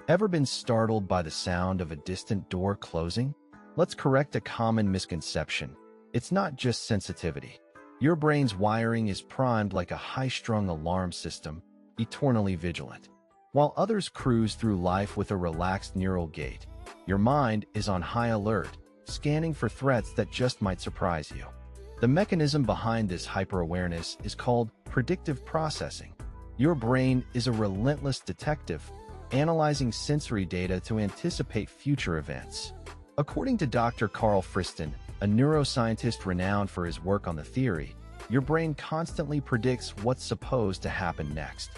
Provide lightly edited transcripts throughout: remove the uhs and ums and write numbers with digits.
Ever been startled by the sound of a distant door closing? Let's correct a common misconception. It's not just sensitivity. Your brain's wiring is primed like a high-strung alarm system, eternally vigilant. While others cruise through life with a relaxed neural gait, your mind is on high alert, scanning for threats that just might surprise you. The mechanism behind this hyper-awareness is called predictive processing. Your brain is a relentless detective, analyzing sensory data to anticipate future events. According to Dr. Carl Friston, a neuroscientist renowned for his work on the theory, your brain constantly predicts what's supposed to happen next.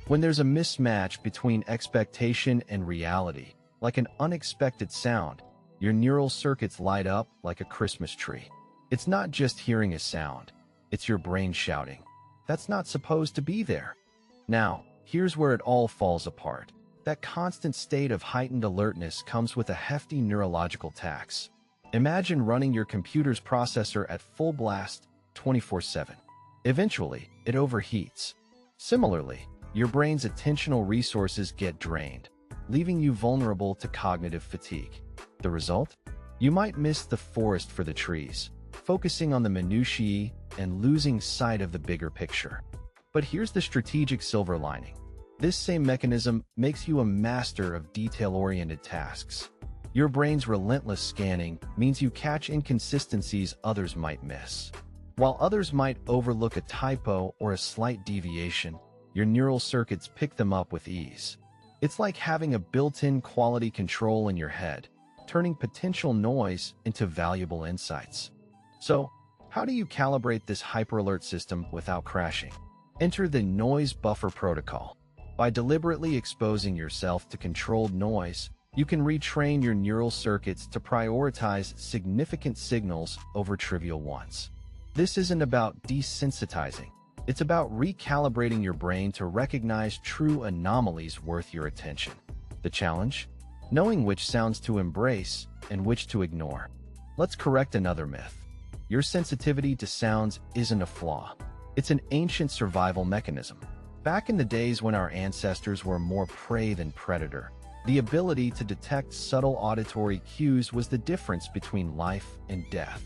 When there's a mismatch between expectation and reality, like an unexpected sound, your neural circuits light up like a Christmas tree. It's not just hearing a sound, it's your brain shouting, "That's not supposed to be there." Now, here's where it all falls apart. That constant state of heightened alertness comes with a hefty neurological tax. Imagine running your computer's processor at full blast 24/7. Eventually, it overheats. Similarly, your brain's attentional resources get drained, leaving you vulnerable to cognitive fatigue. The result? You might miss the forest for the trees, focusing on the minutiae and losing sight of the bigger picture. But here's the strategic silver lining. This same mechanism makes you a master of detail-oriented tasks. Your brain's relentless scanning means you catch inconsistencies others might miss. While others might overlook a typo or a slight deviation, your neural circuits pick them up with ease. It's like having a built-in quality control in your head, turning potential noise into valuable insights. So, how do you calibrate this hyper-alert system without crashing? Enter the noise buffer protocol. By deliberately exposing yourself to controlled noise, you can retrain your neural circuits to prioritize significant signals over trivial ones. This isn't about desensitizing. It's about recalibrating your brain to recognize true anomalies worth your attention. The challenge? Knowing which sounds to embrace and which to ignore. Let's correct another myth. Your sensitivity to sounds isn't a flaw. It's an ancient survival mechanism. Back in the days when our ancestors were more prey than predator, the ability to detect subtle auditory cues was the difference between life and death.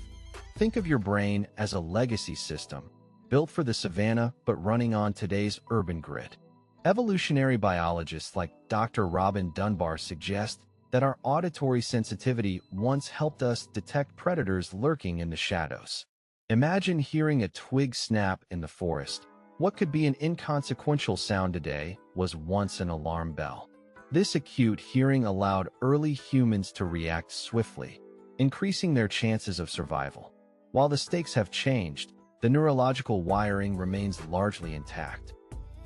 Think of your brain as a legacy system, built for the savannah but running on today's urban grid. Evolutionary biologists like Dr. Robin Dunbar suggest that our auditory sensitivity once helped us detect predators lurking in the shadows. Imagine hearing a twig snap in the forest. What could be an inconsequential sound today was once an alarm bell. This acute hearing allowed early humans to react swiftly, increasing their chances of survival. While the stakes have changed, the neurological wiring remains largely intact.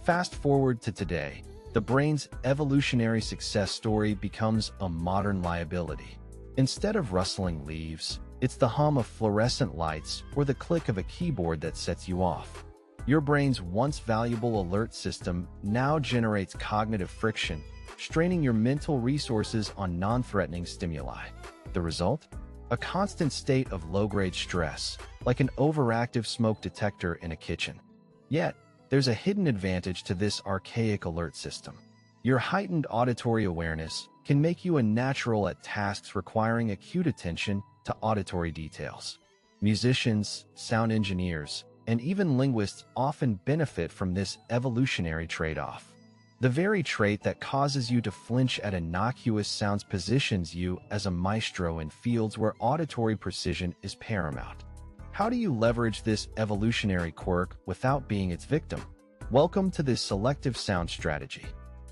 Fast forward to today, the brain's evolutionary success story becomes a modern liability. Instead of rustling leaves, it's the hum of fluorescent lights or the click of a keyboard that sets you off. Your brain's once valuable alert system now generates cognitive friction, straining your mental resources on non-threatening stimuli. The result? A constant state of low-grade stress, like an overactive smoke detector in a kitchen. Yet, there's a hidden advantage to this archaic alert system. Your heightened auditory awareness can make you a natural at tasks requiring acute attention to auditory details. Musicians, sound engineers, and even linguists often benefit from this evolutionary trade-off. The very trait that causes you to flinch at innocuous sounds positions you as a maestro in fields where auditory precision is paramount. How do you leverage this evolutionary quirk without being its victim? Welcome to this selective sound strategy.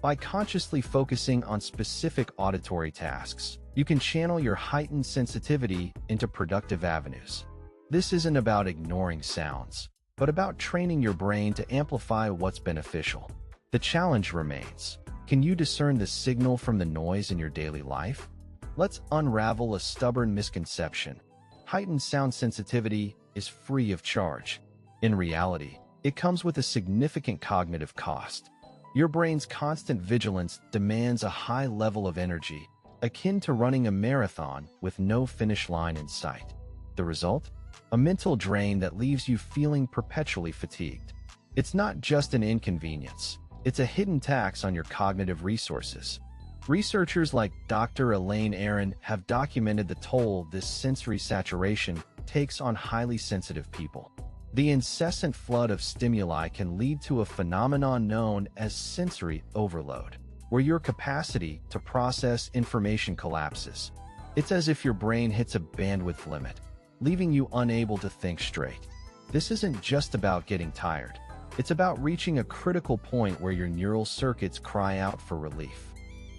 By consciously focusing on specific auditory tasks, you can channel your heightened sensitivity into productive avenues. This isn't about ignoring sounds, but about training your brain to amplify what's beneficial. The challenge remains. Can you discern the signal from the noise in your daily life? Let's unravel a stubborn misconception. Heightened sound sensitivity is free of charge. In reality, it comes with a significant cognitive cost. Your brain's constant vigilance demands a high level of energy, akin to running a marathon with no finish line in sight. The result? A mental drain that leaves you feeling perpetually fatigued. It's not just an inconvenience. It's a hidden tax on your cognitive resources. Researchers like Dr. Elaine Aron have documented the toll this sensory saturation takes on highly sensitive people. The incessant flood of stimuli can lead to a phenomenon known as sensory overload, where your capacity to process information collapses. It's as if your brain hits a bandwidth limit, leaving you unable to think straight. This isn't just about getting tired. It's about reaching a critical point where your neural circuits cry out for relief.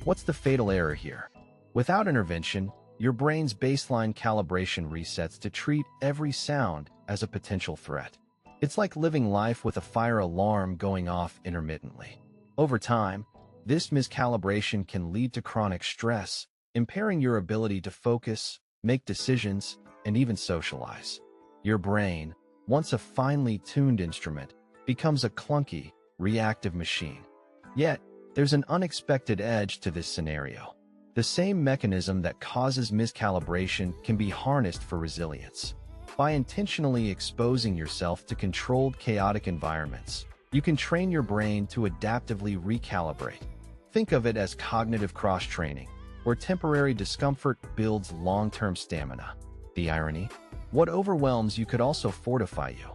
What's the fatal error here? Without intervention, your brain's baseline calibration resets to treat every sound as a potential threat. It's like living life with a fire alarm going off intermittently. Over time, this miscalibration can lead to chronic stress, impairing your ability to focus, make decisions, and even socialize. Your brain, once a finely tuned instrument, becomes a clunky, reactive machine. Yet, there's an unexpected edge to this scenario. The same mechanism that causes miscalibration can be harnessed for resilience. By intentionally exposing yourself to controlled, chaotic environments, you can train your brain to adaptively recalibrate. Think of it as cognitive cross-training, where temporary discomfort builds long-term stamina. The irony? What overwhelms you could also fortify you.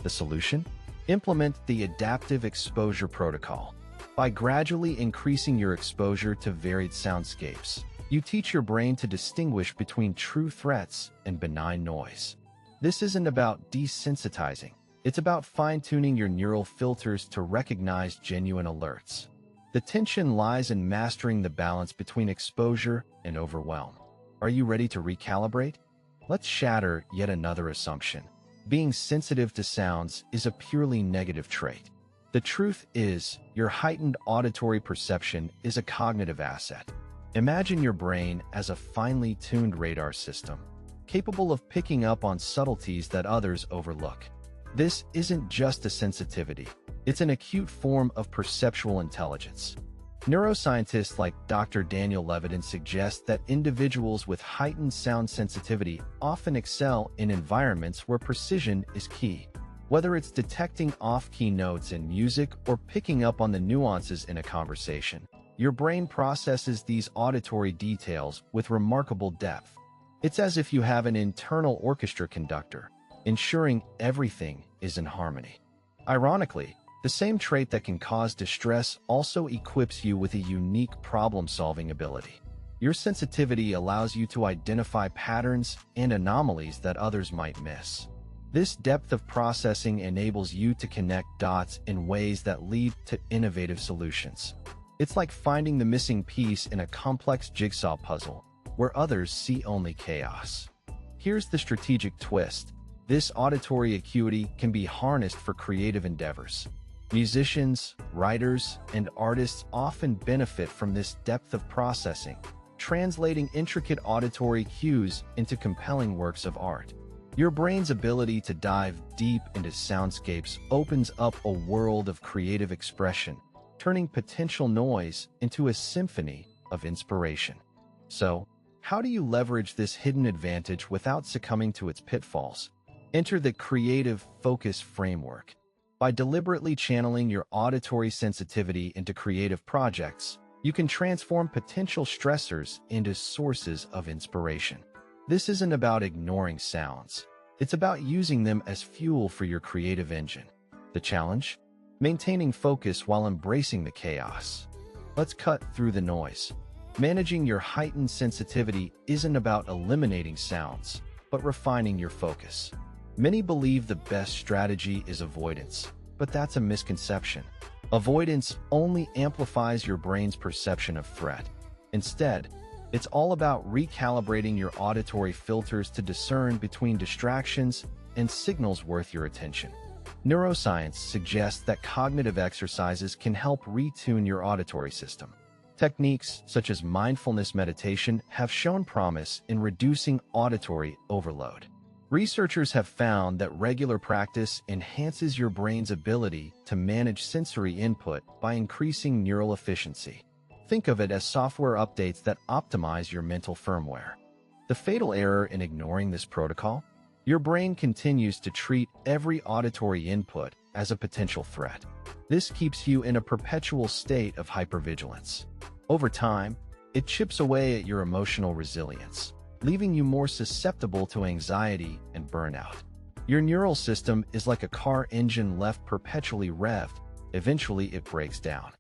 The solution? Implement the adaptive exposure protocol. By gradually increasing your exposure to varied soundscapes, you teach your brain to distinguish between true threats and benign noise. This isn't about desensitizing. It's about fine-tuning your neural filters to recognize genuine alerts. The tension lies in mastering the balance between exposure and overwhelm. Are you ready to recalibrate? Let's shatter yet another assumption. Being sensitive to sounds is a purely negative trait. The truth is, your heightened auditory perception is a cognitive asset. Imagine your brain as a finely tuned radar system, capable of picking up on subtleties that others overlook. This isn't just a sensitivity, it's an acute form of perceptual intelligence. Neuroscientists like Dr. Daniel Levitin suggest that individuals with heightened sound sensitivity often excel in environments where precision is key. Whether it's detecting off-key notes in music or picking up on the nuances in a conversation, your brain processes these auditory details with remarkable depth. It's as if you have an internal orchestra conductor, ensuring everything is in harmony. Ironically, the same trait that can cause distress also equips you with a unique problem-solving ability. Your sensitivity allows you to identify patterns and anomalies that others might miss. This depth of processing enables you to connect dots in ways that lead to innovative solutions. It's like finding the missing piece in a complex jigsaw puzzle, where others see only chaos. Here's the strategic twist. This auditory acuity can be harnessed for creative endeavors. Musicians, writers, and artists often benefit from this depth of processing, translating intricate auditory cues into compelling works of art. Your brain's ability to dive deep into soundscapes opens up a world of creative expression, turning potential noise into a symphony of inspiration. So, how do you leverage this hidden advantage without succumbing to its pitfalls? Enter the Creative Focus Framework. By deliberately channeling your auditory sensitivity into creative projects, you can transform potential stressors into sources of inspiration. This isn't about ignoring sounds. It's about using them as fuel for your creative engine. The challenge? Maintaining focus while embracing the chaos. Let's cut through the noise. Managing your heightened sensitivity isn't about eliminating sounds, but refining your focus. Many believe the best strategy is avoidance, but that's a misconception. Avoidance only amplifies your brain's perception of threat. Instead, it's all about recalibrating your auditory filters to discern between distractions and signals worth your attention. Neuroscience suggests that cognitive exercises can help retune your auditory system. Techniques such as mindfulness meditation have shown promise in reducing auditory overload. Researchers have found that regular practice enhances your brain's ability to manage sensory input by increasing neural efficiency. Think of it as software updates that optimize your mental firmware. The fatal error in ignoring this protocol? Your brain continues to treat every auditory input as a potential threat. This keeps you in a perpetual state of hypervigilance. Over time, It chips away at your emotional resilience, leaving you more susceptible to anxiety and burnout. Your neural system is like a car engine left perpetually revved. Eventually, it breaks down.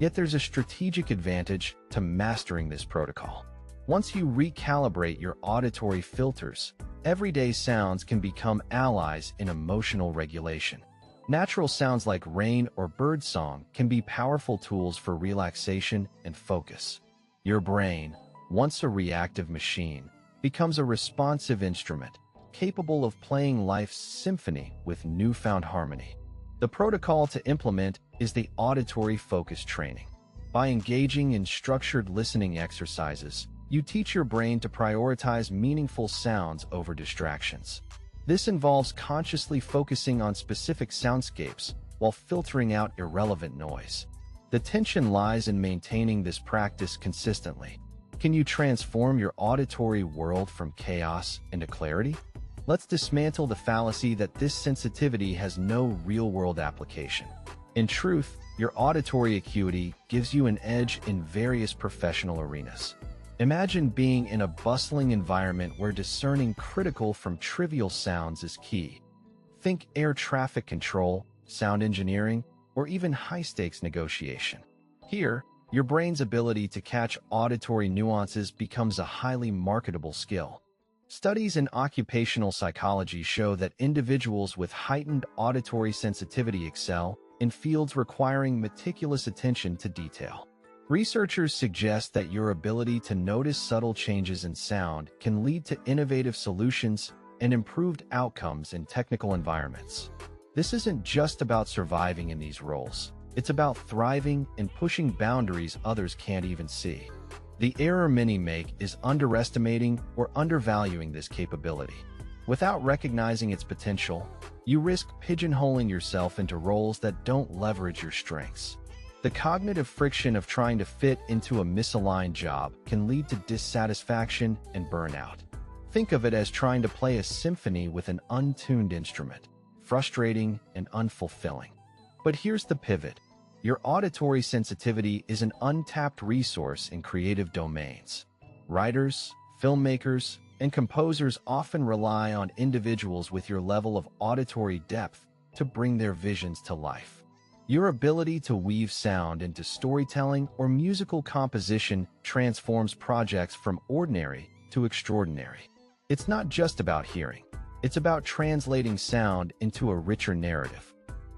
Yet there's a strategic advantage to mastering this protocol. Once you recalibrate your auditory filters, everyday sounds can become allies in emotional regulation. Natural sounds like rain or birdsong can be powerful tools for relaxation and focus. Your brain, once a reactive machine, becomes a responsive instrument, capable of playing life's symphony with newfound harmony. The protocol to implement is the auditory focus training. By engaging in structured listening exercises, you teach your brain to prioritize meaningful sounds over distractions. This involves consciously focusing on specific soundscapes while filtering out irrelevant noise. The tension lies in maintaining this practice consistently. Can you transform your auditory world from chaos into clarity? Let's dismantle the fallacy that this sensitivity has no real-world application. In truth, your auditory acuity gives you an edge in various professional arenas. Imagine being in a bustling environment where discerning critical from trivial sounds is key. Think air traffic control, sound engineering, or even high-stakes negotiation. Here, your brain's ability to catch auditory nuances becomes a highly marketable skill. Studies in occupational psychology show that individuals with heightened auditory sensitivity excel in fields requiring meticulous attention to detail. Researchers suggest that your ability to notice subtle changes in sound can lead to innovative solutions and improved outcomes in technical environments. This isn't just about surviving in these roles. It's about thriving and pushing boundaries others can't even see. The error many make is underestimating or undervaluing this capability. Without recognizing its potential, you risk pigeonholing yourself into roles that don't leverage your strengths. The cognitive friction of trying to fit into a misaligned job can lead to dissatisfaction and burnout. Think of it as trying to play a symphony with an untuned instrument, frustrating and unfulfilling. But here's the pivot. Your auditory sensitivity is an untapped resource in creative domains. Writers, filmmakers, and composers often rely on individuals with your level of auditory depth to bring their visions to life. Your ability to weave sound into storytelling or musical composition transforms projects from ordinary to extraordinary. It's not just about hearing. It's about translating sound into a richer narrative.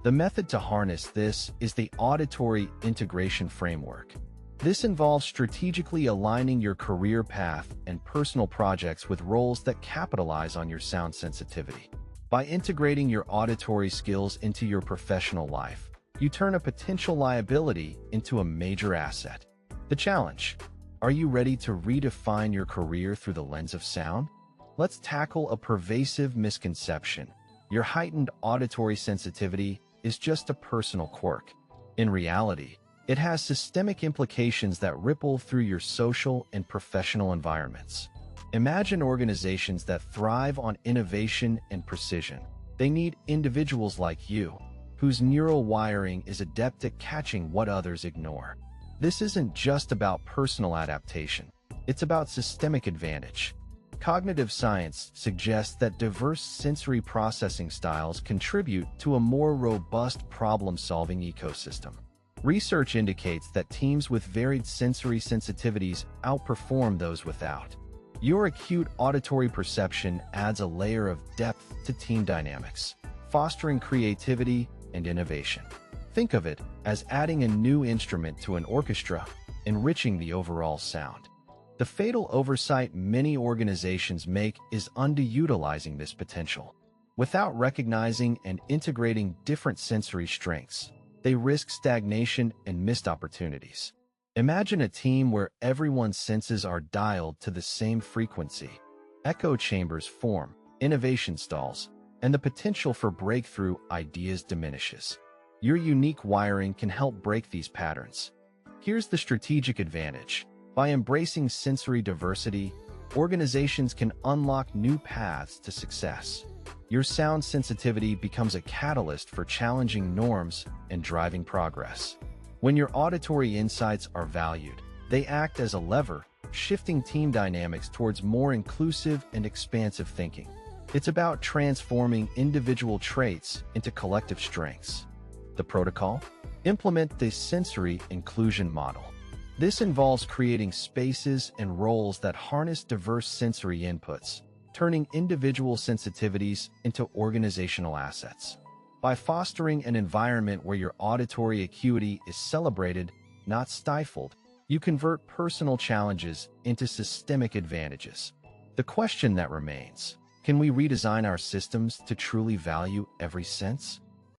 The method to harness this is the auditory integration framework. This involves strategically aligning your career path and personal projects with roles that capitalize on your sound sensitivity. By integrating your auditory skills into your professional life, you turn a potential liability into a major asset. The challenge: are you ready to redefine your career through the lens of sound? Let's tackle a pervasive misconception. Your heightened auditory sensitivity is just a personal quirk. In reality, it has systemic implications that ripple through your social and professional environments. Imagine organizations that thrive on innovation and precision. They need individuals like you, whose neural wiring is adept at catching what others ignore. This isn't just about personal adaptation. It's about systemic advantage. Cognitive science suggests that diverse sensory processing styles contribute to a more robust problem-solving ecosystem. Research indicates that teams with varied sensory sensitivities outperform those without. Your acute auditory perception adds a layer of depth to team dynamics, fostering creativity and innovation. Think of it as adding a new instrument to an orchestra, enriching the overall sound. The fatal oversight many organizations make is underutilizing this potential. Without recognizing and integrating different sensory strengths, they risk stagnation and missed opportunities. Imagine a team where everyone's senses are dialed to the same frequency. Echo chambers form, innovation stalls, and the potential for breakthrough ideas diminishes. Your unique wiring can help break these patterns. Here's the strategic advantage. By embracing sensory diversity, organizations can unlock new paths to success. Your sound sensitivity becomes a catalyst for challenging norms and driving progress. When your auditory insights are valued, They act as a lever, shifting team dynamics towards more inclusive and expansive thinking. It's about transforming individual traits into collective strengths. The protocol? Implement the sensory inclusion model. This involves creating spaces and roles that harness diverse sensory inputs, turning individual sensitivities into organizational assets. By fostering an environment where your auditory acuity is celebrated, not stifled, you convert personal challenges into systemic advantages. The question that remains: can we redesign our systems to truly value every sense?